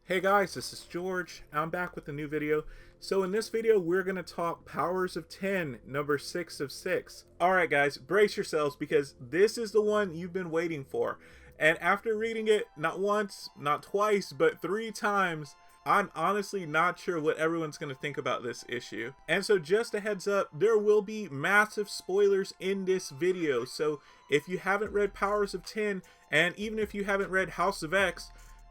Hey guys, this is George. I'm back with a new video. So in this video, we're going to talk Powers of 10, number 6 of 6. Alright guys, brace yourselves because this is the one you've been waiting for. And after reading it, not once, not twice, but 3 times, I'm honestly not sure what everyone's going to think about this issue. And so just a heads up, there will be massive spoilers in this video. So if you haven't read Powers of 10, and even if you haven't read House of X,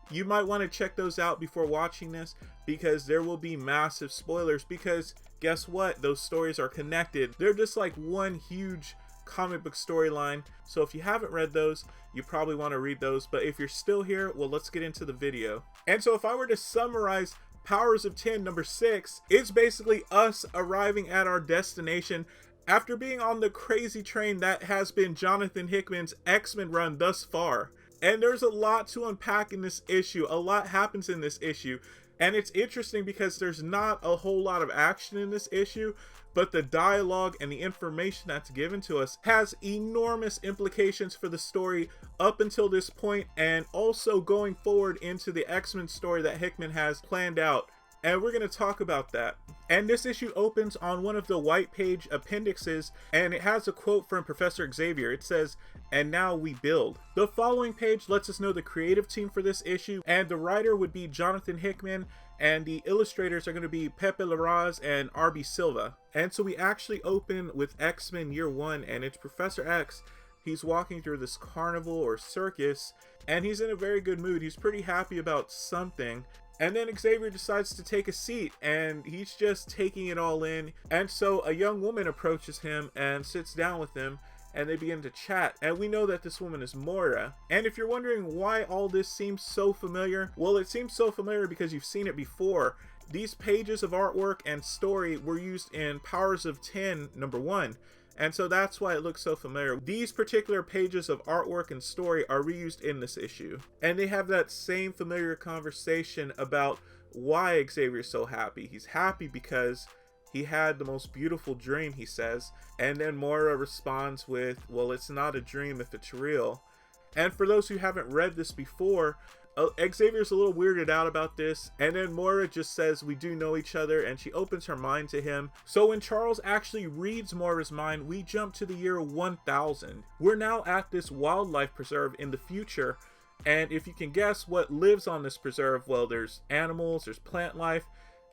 you might want to check those out before watching this because there will be massive spoilers, because guess what? Those stories are connected. They're just like one huge comic book storyline. So if you haven't read those, you probably want to read those. But if you're still here, well, let's get into the video. And so if I were to summarize Powers of 10 number 6, it's basically us arriving at our destination after being on the crazy train that has been Jonathan Hickman's X-Men run thus far. And there's a lot to unpack in this issue. A lot happens in this issue. And it's interesting because there's not a whole lot of action in this issue, but the dialogue and the information that's given to us has enormous implications for the story up until this point, and also going forward into the X-Men story that Hickman has planned out. And we're going to talk about that. And this issue opens on one of the white page appendixes, and it has a quote from Professor Xavier. It says, "And now we build." The following page lets us know the creative team for this issue, and the writer would be Jonathan Hickman, and the illustrators are going to be Pepe Larraz and RB Silva. And so we actually open with X-Men Year 1, and it's Professor X. He's walking through this carnival or circus, and he's in a very good mood. He's pretty happy about something. And then Xavier decides to take a seat, and he's just taking it all in. And so a young woman approaches him and sits down with him, and they begin to chat. And we know that this woman is Moira. And if you're wondering why all this seems so familiar, well, it seems so familiar because you've seen it before. These pages of artwork and story were used in Powers of 10 number 1. And so that's why it looks so familiar. These particular pages of artwork and story are reused in this issue. And they have that same familiar conversation about why Xavier's so happy. He's happy because he had the most beautiful dream, he says. And then Moira responds with, well, it's not a dream if it's real. And for those who haven't read this before, Xavier's a little weirded out about this, and then Moira just says we do know each other, and she opens her mind to him. So when Charles actually reads Moira's mind, we jump to the year 1000. We're now at this wildlife preserve in the future, and if you can guess what lives on this preserve, well, there's animals, there's plant life,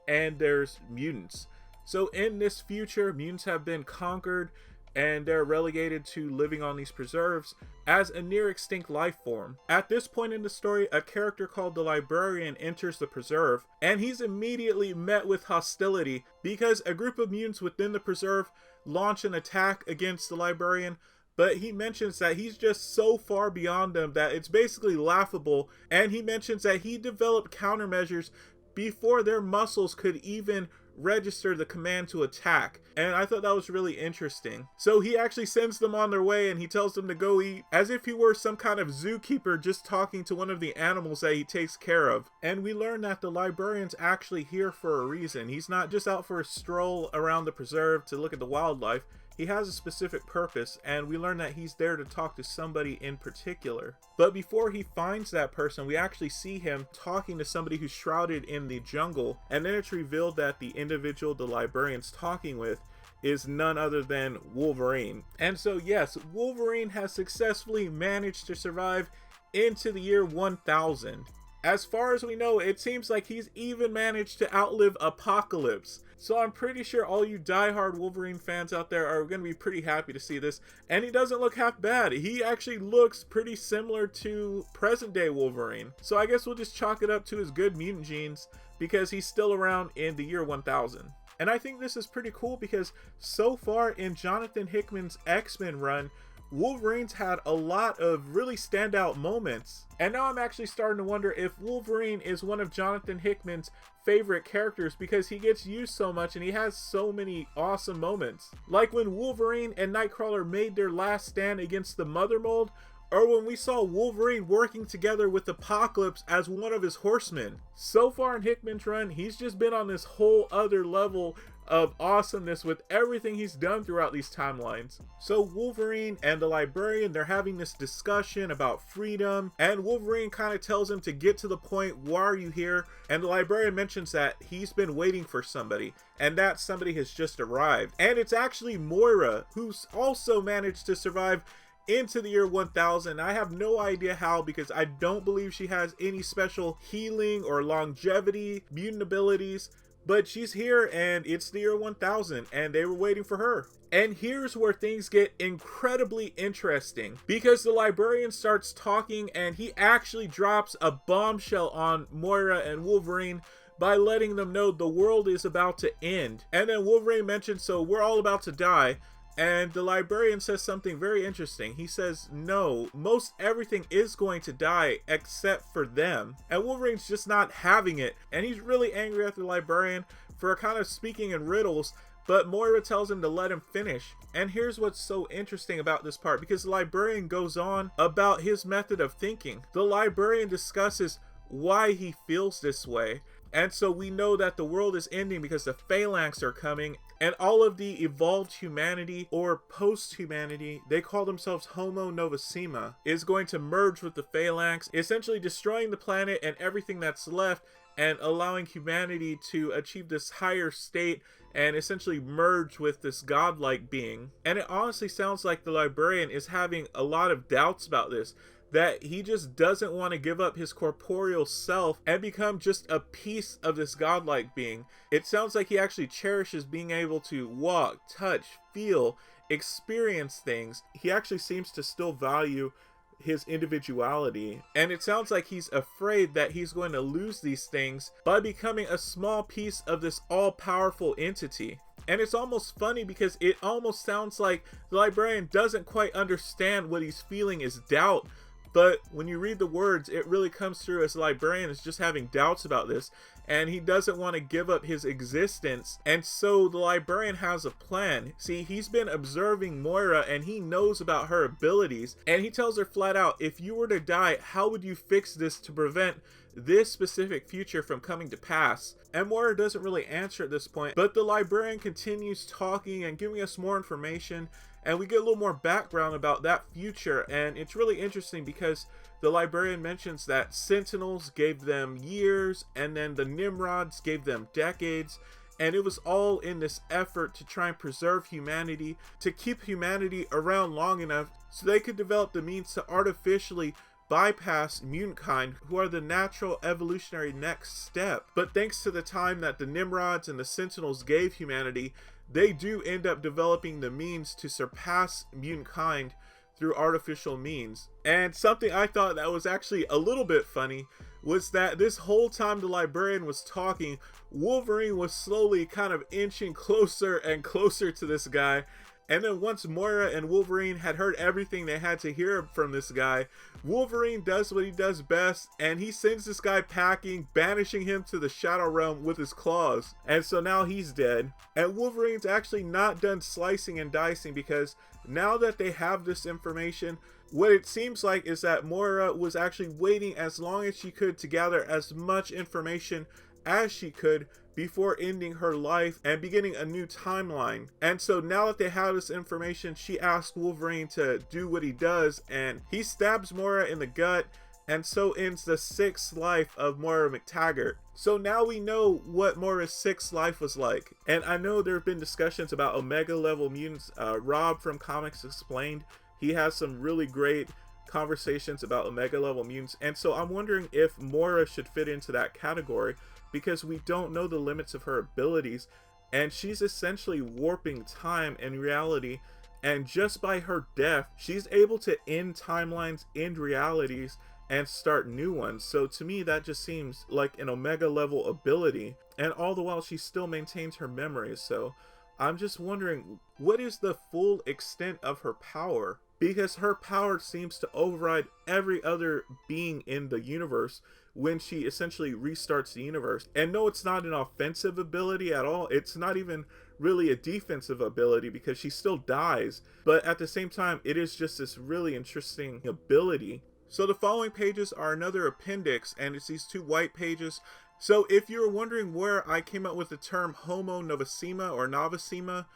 and there's mutants. So in this future, mutants have been conquered, and they're relegated to living on these preserves as a near extinct life form. At this point in the story, a character called the Librarian enters the preserve, and he's immediately met with hostility because a group of mutants within the preserve launch an attack against the Librarian, but he mentions that he's just so far beyond them that it's basically laughable, and he mentions that he developed countermeasures before their muscles could even register the command to attack. And I thought that was really interesting. So he actually sends them on their way, and he tells them to go eat, as if he were some kind of zookeeper just talking to one of the animals that he takes care of. And we learn that the Librarian's actually here for a reason. He's not just out for a stroll around the preserve to look at the wildlife. He has a specific purpose, and we learn that he's there to talk to somebody in particular. But before he finds that person, we actually see him talking to somebody who's shrouded in the jungle, and then it's revealed that the individual the Librarian's talking with is none other than Wolverine. And so yes, Wolverine has successfully managed to survive into the year 1000. As far as we know, it seems like he's even managed to outlive Apocalypse. So I'm pretty sure all you diehard Wolverine fans out there are going to be pretty happy to see this. And he doesn't look half bad. He actually looks pretty similar to present day Wolverine. So I guess we'll just chalk it up to his good mutant genes because he's still around in the year 1000. And I think this is pretty cool because so far in Jonathan Hickman's X-Men run, Wolverine's had a lot of really standout moments. And now I'm actually starting to wonder if Wolverine is one of Jonathan Hickman's favorite characters because he gets used so much and he has so many awesome moments. Like when Wolverine and Nightcrawler made their last stand against the Mother Mold, or when we saw Wolverine working together with Apocalypse as one of his horsemen. So far in Hickman's run, he's just been on this whole other level of awesomeness with everything he's done throughout these timelines. So Wolverine and the Librarian, they're having this discussion about freedom, and Wolverine kind of tells him to get to the point, why are you here? And the Librarian mentions that he's been waiting for somebody, and that somebody has just arrived. And it's actually Moira, who's also managed to survive into the year 1000. I have no idea how, because I don't believe she has any special healing or longevity mutant abilities, but she's here and it's the year 1000 and they were waiting for her. And here's where things get incredibly interesting, because the Librarian starts talking and he actually drops a bombshell on Moira and Wolverine by letting them know the world is about to end. And then Wolverine mentions, so we're all about to die. And the Librarian says something very interesting. He says, no, most everything is going to die except for them. And Wolverine's just not having it. And he's really angry at the Librarian for kind of speaking in riddles. But Moira tells him to let him finish. And here's what's so interesting about this part, because the Librarian goes on about his method of thinking. The Librarian discusses why he feels this way. And so we know that the world is ending because the Phalanx are coming, and all of the evolved humanity or post-humanity, they call themselves Homo Novissima, is going to merge with the Phalanx, essentially destroying the planet and everything that's left, and allowing humanity to achieve this higher state and essentially merge with this godlike being. And it honestly sounds like the Librarian is having a lot of doubts about this, that he just doesn't want to give up his corporeal self and become just a piece of this godlike being. It sounds like he actually cherishes being able to walk, touch, feel, experience things. He actually seems to still value his individuality, and it sounds like he's afraid that he's going to lose these things by becoming a small piece of this all-powerful entity. And it's almost funny because it almost sounds like the Librarian doesn't quite understand what he's feeling is doubt. But when you read the words, it really comes through as the Librarian is just having doubts about this, and he doesn't want to give up his existence. And so the Librarian has a plan. See, he's been observing Moira and he knows about her abilities, and he tells her flat out, if you were to die, how would you fix this to prevent this specific future from coming to pass? And Moira doesn't really answer at this point, but the Librarian continues talking and giving us more information, and we get a little more background about that future. And it's really interesting because the Librarian mentions that Sentinels gave them years, and then the Nimrods gave them decades, and it was all in this effort to try and preserve humanity, to keep humanity around long enough so they could develop the means to artificially bypass mutant kind, who are the natural evolutionary next step. But thanks to the time that the Nimrods and the Sentinels gave humanity, they do end up developing the means to surpass mutant kind through artificial means. And something I thought that was actually a little bit funny was that this whole time the Librarian was talking, Wolverine was slowly kind of inching closer and closer to this guy. And then once Moira and Wolverine had heard everything they had to hear from this guy, Wolverine does what he does best, and he sends this guy packing, banishing him to the Shadow Realm with his claws. And so now he's dead. And Wolverine's actually not done slicing and dicing, because now that they have this information, what it seems like is that Moira was actually waiting as long as she could to gather as much information as she could before ending her life and beginning a new timeline. And so now that they have this information, she asks Wolverine to do what he does, and he stabs Moira in the gut, and so ends the 6th life of Moira MacTaggert. So now we know what Moira's 6th life was like. And I know there have been discussions about Omega level mutants. Rob from Comics Explained, he has some really great conversations about Omega level mutants, and so I'm wondering if Moira should fit into that category, because we don't know the limits of her abilities, and she's essentially warping time and reality, and just by her death she's able to end timelines, end realities, and start new ones. So to me that just seems like an Omega level ability, and all the while she still maintains her memories. So I'm just wondering, what is the full extent of her power? Because her power seems to override every other being in the universe when she essentially restarts the universe. And no, it's not an offensive ability at all. It's not even really a defensive ability, because she still dies. But at the same time, it is just this really interesting ability. So the following pages are another appendix, and it's these 2 white pages So if you're wondering where I came up with the term Homo Novissima or Novissima,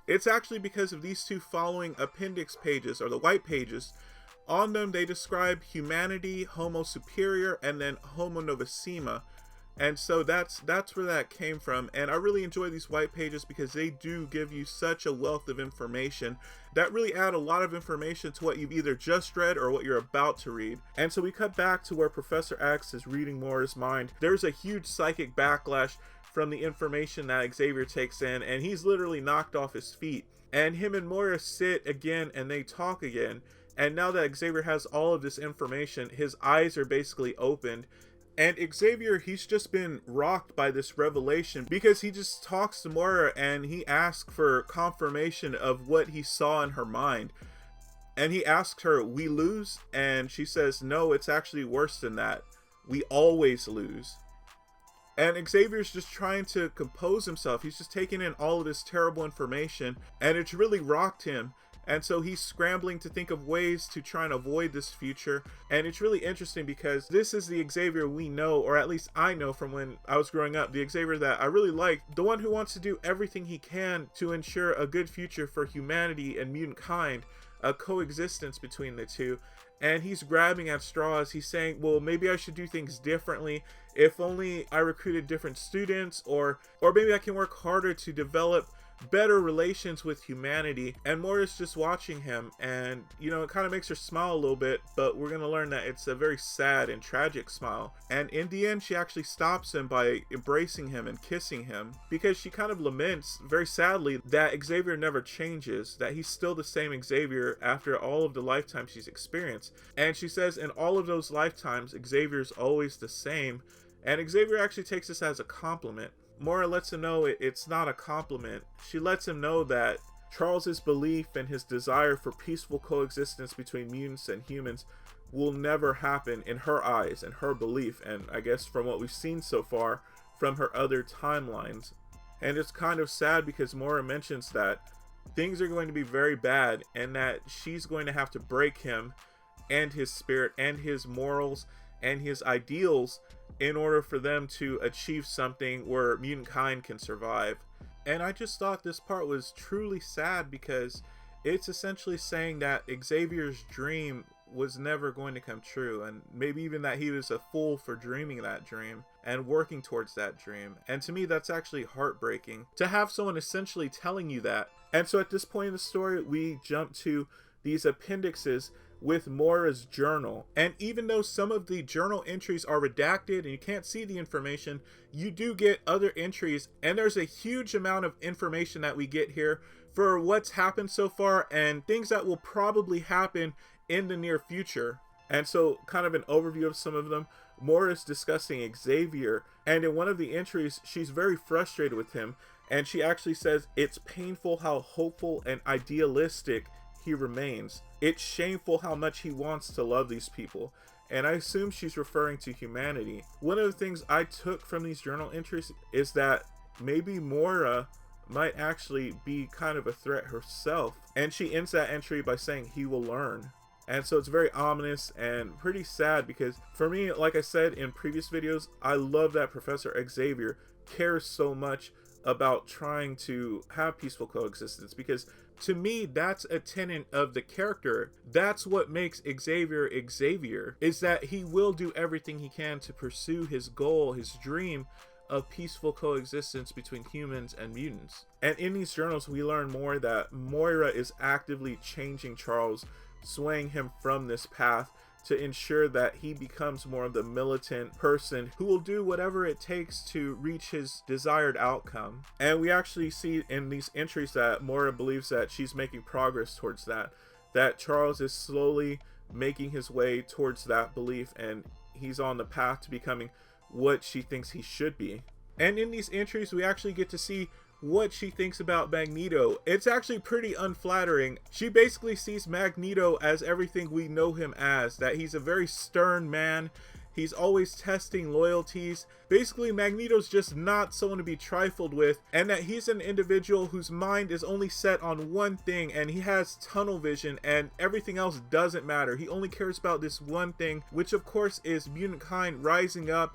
it's actually because of these two following appendix pages, or the white pages. On them they describe humanity, Homo superior, and then Homo Novissima. And so that's where that came from. And I really enjoy these white pages because they do give you such a wealth of information that really add a lot of information to what you've either just read or what you're about to read. And so we cut back to where Professor X is reading Moira's mind. There's a huge psychic backlash from the information that Xavier takes in, and he's literally knocked off his feet. And him and Moira sit again and they talk again. And now that Xavier has all of this information, his eyes are basically opened. And Xavier, he's just been rocked by this revelation because he just talks to Moira and he asks for confirmation of what he saw in her mind. And he asks her, "We lose?" And she says, "No, it's actually worse than that. We always lose." And Xavier's just trying to compose himself. He's just taking in all of this terrible information, and it's really rocked him. And so he's scrambling to think of ways to try and avoid this future. And it's really interesting because this is the Xavier we know, or at least I know from when I was growing up, the Xavier that I really liked, the one who wants to do everything he can to ensure a good future for humanity and mutant kind, a coexistence between the two. And he's grabbing at straws. He's saying, well, maybe I should do things differently. If only I recruited different students, or maybe I can work harder to develop better relations with humanity. And Moira's just watching him, and you know, it kind of makes her smile a little bit, but we're gonna learn that it's a very sad and tragic smile. And in the end, she actually stops him by embracing him and kissing him, because she kind of laments very sadly that Xavier never changes, that he's still the same Xavier after all of the lifetimes she's experienced. And she says in all of those lifetimes, Xavier's always the same. And Xavier actually takes this as a compliment. Moira lets him know it's not a compliment. She lets him know that Charles's belief and his desire for peaceful coexistence between mutants and humans will never happen in her eyes and her belief, and I guess from what we've seen so far from her other timelines. And it's kind of sad because Moira mentions that things are going to be very bad and that she's going to have to break him and his spirit and his morals and his ideals in order for them to achieve something where mutant kind can survive. And I just thought this part was truly sad because it's essentially saying that Xavier's dream was never going to come true, and maybe even that he was a fool for dreaming that dream and working towards that dream. And to me, that's actually heartbreaking to have someone essentially telling you that. And so at this point in the story, we jump to these appendixes with Moira's journal. And even though some of the journal entries are redacted and you can't see the information, you do get other entries, and there's a huge amount of information that we get here for what's happened so far and things that will probably happen in the near future. And so kind of an overview of some of them. Moira's discussing Xavier, and in one of the entries she's very frustrated with him, and she actually says it's painful how hopeful and idealistic he remains. It's shameful how much he wants to love these people. And I assume she's referring to humanity. One of the things I took from these journal entries is that maybe Moira might actually be kind of a threat herself. And she ends that entry by saying he will learn. And so it's very ominous and pretty sad because for me, like I said in previous videos, I love that Professor Xavier cares so much about trying to have peaceful coexistence, because to me that's a tenet of the character. That's what makes Xavier Xavier, is that he will do everything he can to pursue his goal, his dream of peaceful coexistence between humans and mutants. And in these journals we learn more that Moira is actively changing Charles, swaying him from this path to ensure that he becomes more of the militant person who will do whatever it takes to reach his desired outcome. And we actually see in these entries that Moira believes that she's making progress towards that Charles is slowly making his way towards that belief, and he's on the path to becoming what she thinks he should be. And in these entries we actually get to see what she thinks about Magneto. It's actually pretty unflattering. She basically sees Magneto as everything we know him as, that he's a very stern man, he's always testing loyalties. Basically Magneto's just not someone to be trifled with, and that he's an individual whose mind is only set on one thing, and he has tunnel vision and everything else doesn't matter. He only cares about this one thing, which of course is mutant kind rising up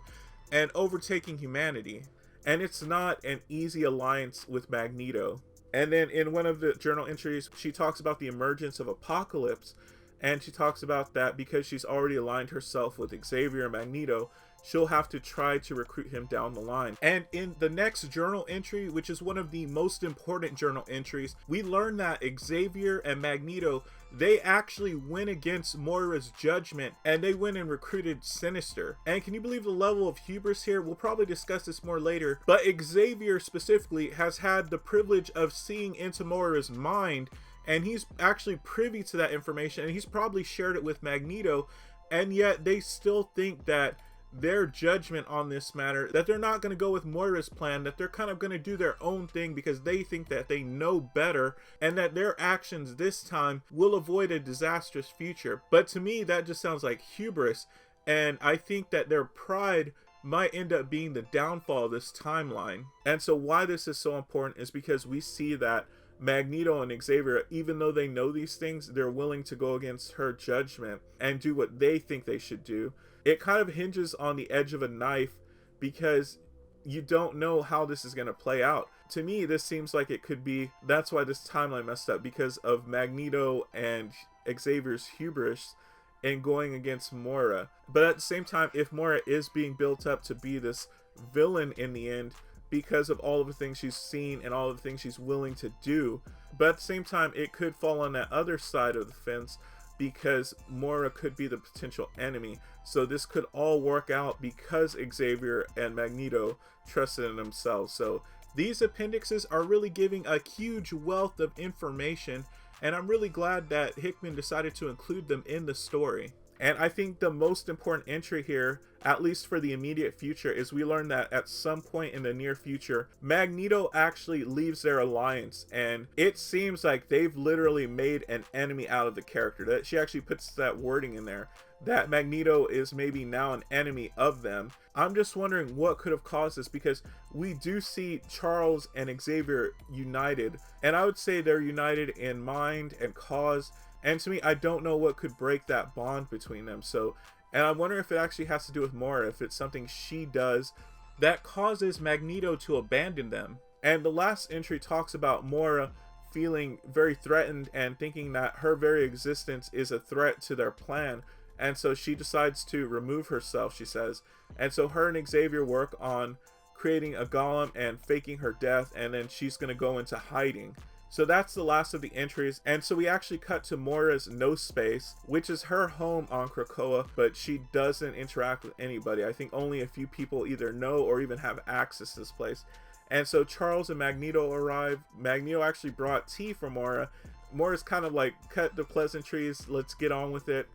and overtaking humanity. And it's not an easy alliance with Magneto. And then in one of the journal entries, she talks about the emergence of Apocalypse, and she talks about that because she's already aligned herself with Xavier and Magneto, she'll have to try to recruit him down the line. And in the next journal entry, which is one of the most important journal entries, we learn that Xavier and Magneto, they actually went against Moira's judgment, and they went and recruited Sinister. And can you believe the level of hubris here? We'll probably discuss this more later, but Xavier specifically has had the privilege of seeing into Moira's mind, and he's actually privy to that information, and he's probably shared it with Magneto, and yet they still think that their judgment on this matter, that they're not going to go with Moira's plan, that they're kind of going to do their own thing because they think that they know better, and that their actions this time will avoid a disastrous future. But to me, that just sounds like hubris, and I think that their pride might end up being the downfall of this timeline. And so why this is so important is because we see that Magneto and Xavier, even though they know these things, they're willing to go against her judgment and do what they think they should do. It kind of hinges on the edge of a knife because you don't know how this is going to play out. To me, this seems like it could be, that's why this timeline messed up, because of Magneto and Xavier's hubris in going against Moira. But at the same time, if Moira is being built up to be this villain in the end because of all of the things she's seen and all of the things she's willing to do, but at the same time, it could fall on that other side of the fence because Moira could be the potential enemy. So this could all work out because Xavier and Magneto trusted in themselves. So these appendixes are really giving a huge wealth of information, and I'm really glad that Hickman decided to include them in the story. And I think the most important entry here, at least for the immediate future, is we learn that at some point in the near future, Magneto actually leaves their alliance, and it seems like they've literally made an enemy out of the character. That she actually puts that wording in there, that Magneto is maybe now an enemy of them. I'm just wondering what could have caused this, because we do see Charles and Xavier united, and I would say they're united in mind and cause. And to me, I don't know what could break that bond between them. So, and I wonder if it actually has to do with Moira, if it's something she does that causes Magneto to abandon them. And the last entry talks about Moira feeling very threatened and thinking that her very existence is a threat to their plan. And so she decides to remove herself, she says. And so her and Xavier work on creating a golem and faking her death, and then she's going to go into hiding. So that's the last of the entries, and so we actually cut to Moira's No Space, which is her home on Krakoa, but she doesn't interact with anybody. I think only a few people either know or even have access to this place. And so Charles and Magneto arrive. Magneto actually brought tea for Moira. Moira's kind of like, cut the pleasantries, let's get on with it.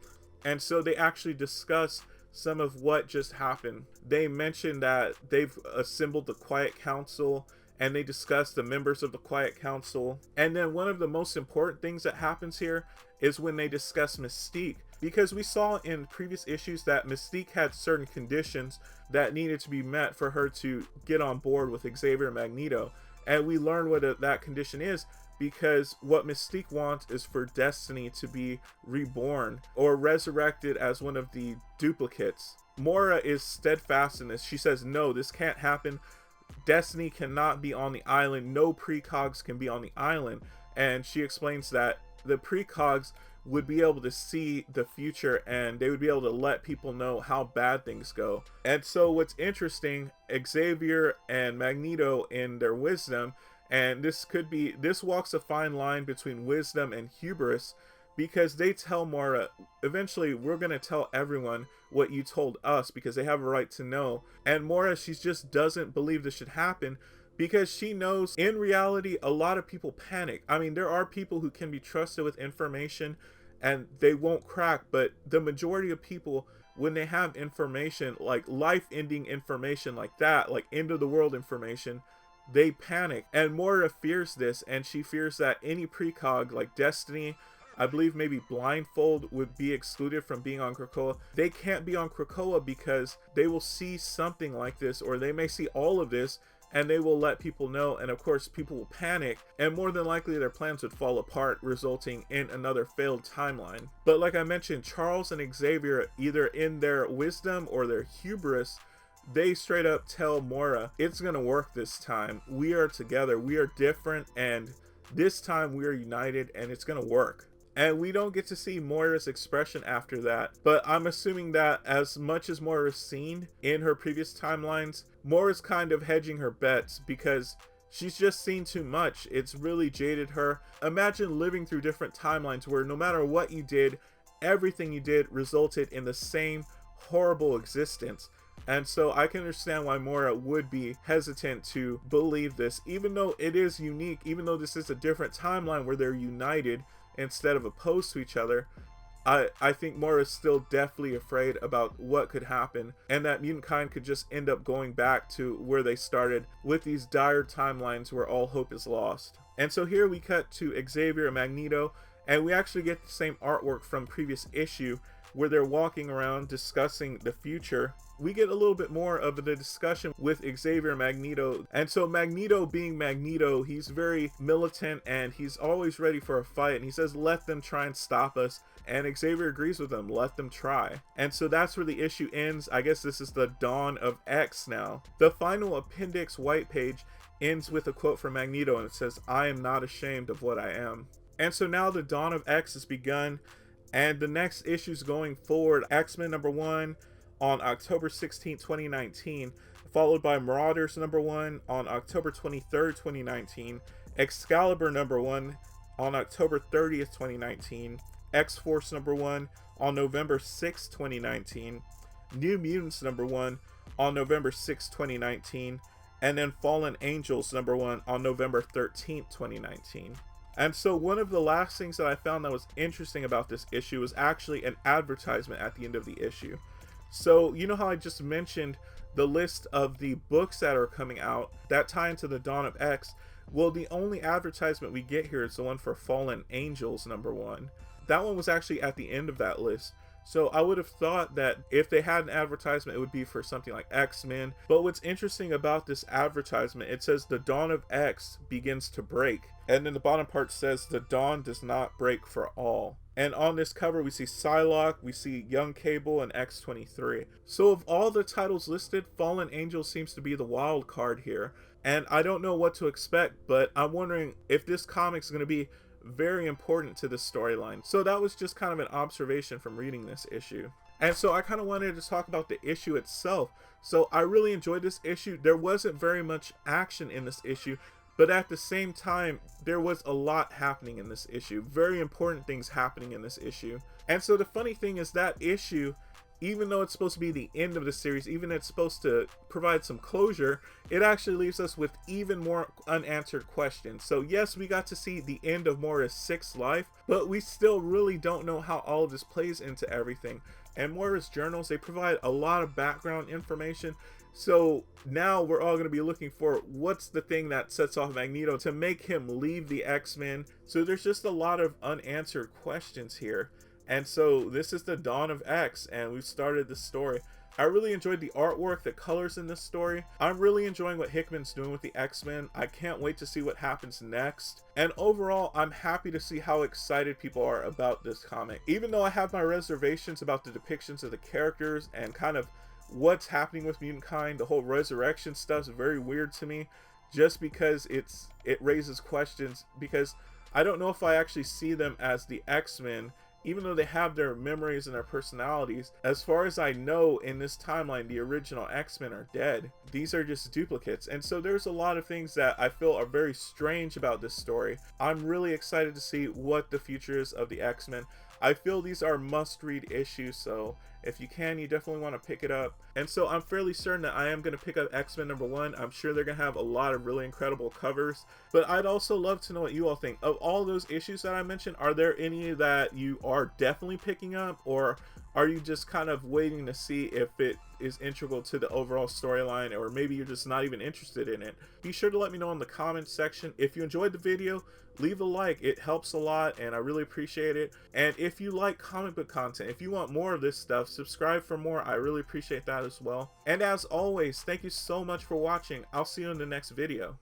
And so they actually discuss some of what just happened. They mention that they've assembled the Quiet Council, and they discuss the members of the Quiet Council. And then one of the most important things that happens here is when they discuss Mystique, because we saw in previous issues that Mystique had certain conditions that needed to be met for her to get on board with Xavier and Magneto. And we learn what that condition is, because what Mystique wants is for Destiny to be reborn or resurrected as one of the duplicates. Moira is steadfast in this. She says, no, this can't happen. Destiny cannot be on the island. No precogs can be on the island. And she explains that the precogs would be able to see the future, and they would be able to let people know how bad things go. And so what's interesting, Xavier and Magneto, in their wisdom, and this walks a fine line between wisdom and hubris, because they tell Moira, eventually we're going to tell everyone what you told us, because they have a right to know. And Moira, she just doesn't believe this should happen, because she knows in reality a lot of people panic. I mean, there are people who can be trusted with information and they won't crack, but the majority of people, when they have information, like life-ending information like that, like end of the world information, they panic. And Moira fears this, and she fears that any precog like Destiny, I believe maybe Blindfold, would be excluded from being on Krakoa. They can't be on Krakoa because they will see something like this, or they may see all of this, and they will let people know, and of course people will panic, and more than likely their plans would fall apart, resulting in another failed timeline. But like I mentioned, Charles and Xavier, either in their wisdom or their hubris, they straight up tell Mora, it's gonna work this time. We are together, we are different, and this time we are united, and it's gonna work. And we don't get to see Moira's expression after that, but I'm assuming that as much as Moira's seen in her previous timelines, Moira's kind of hedging her bets because she's just seen too much. It's really jaded her. Imagine living through different timelines where no matter what you did, everything you did resulted in the same horrible existence. And so I can understand why Moira would be hesitant to believe this, even though it is unique, even though this is a different timeline where they're united instead of opposed to each other. I think Moira is still deathly afraid about what could happen, and that mutant kind could just end up going back to where they started with these dire timelines where all hope is lost. And so here we cut to Xavier and Magneto, and we actually get the same artwork from previous issue where they're walking around discussing the future. We get a little bit more of the discussion with Xavier and Magneto. And so Magneto, being Magneto, he's very militant and he's always ready for a fight. And he says, let them try and stop us. And Xavier agrees with him, let them try. And so that's where the issue ends. I guess this is the dawn of X now. The final appendix white page ends with a quote from Magneto, and it says, I am not ashamed of what I am. And so now the dawn of X has begun. And the next issues going forward, X-Men #1 on October 16, 2019, followed by Marauders #1 on October 23rd, 2019, Excalibur #1 on October 30th, 2019, X-Force #1 on November 6, 2019, New Mutants #1 on November 6, 2019, and then Fallen Angels #1 on November 13th, 2019. And so one of the last things that I found that was interesting about this issue was actually an advertisement at the end of the issue. So you know how I just mentioned the list of the books that are coming out that tie into the Dawn of X? Well, the only advertisement we get here is the one for Fallen Angels #1. That one was actually at the end of that list. So I would have thought that if they had an advertisement, it would be for something like X-Men. But what's interesting about this advertisement, it says the dawn of X begins to break. And then the bottom part says the dawn does not break for all. And on this cover, we see Psylocke, we see Young Cable, and X-23. So of all the titles listed, Fallen Angel seems to be the wild card here. And I don't know what to expect, but I'm wondering if this comic is going to be very important to this storyline. So that was just kind of an observation from reading this issue. And so I kind of wanted to talk about the issue itself. So I really enjoyed this issue. There wasn't very much action in this issue, but at the same time, there was a lot happening in this issue. Very important things happening in this issue. And so the funny thing is that issue, even though it's supposed to be the end of the series, even though it's supposed to provide some closure, it actually leaves us with even more unanswered questions. So yes, we got to see the end of Moira's sixth life, but we still really don't know how all of this plays into everything. And Moira's journals, they provide a lot of background information. So now we're all going to be looking for what's the thing that sets off Magneto to make him leave the X-Men. So there's just a lot of unanswered questions here. And so this is the dawn of X, and we've started the story. I really enjoyed the artwork, the colors in this story. I'm really enjoying what Hickman's doing with the X-Men. I can't wait to see what happens next. And overall, I'm happy to see how excited people are about this comic. Even though I have my reservations about the depictions of the characters and kind of what's happening with Mutant Kind, the whole resurrection stuff is very weird to me, just because it raises questions, because I don't know if I actually see them as the X-Men. Even though they have their memories and their personalities, as far as I know in this timeline, the original X-Men are dead. These are just duplicates. And so there's a lot of things that I feel are very strange about this story. I'm really excited to see what the future is of the X-Men. I feel these are must-read issues, so if you can, you definitely want to pick it up. And so I'm fairly certain that I am going to pick up X-Men #1. I'm sure they're going to have a lot of really incredible covers, but I'd also love to know what you all think. Of all those issues that I mentioned, are there any that you are definitely picking up, or are you just kind of waiting to see if it is integral to the overall storyline, or maybe you're just not even interested in it? Be sure to let me know in the comments section. If you enjoyed the video, leave a like. It helps a lot and I really appreciate it. And if you like comic book content, if you want more of this stuff, subscribe for more. I really appreciate that as well. And as always, thank you so much for watching. I'll see you in the next video.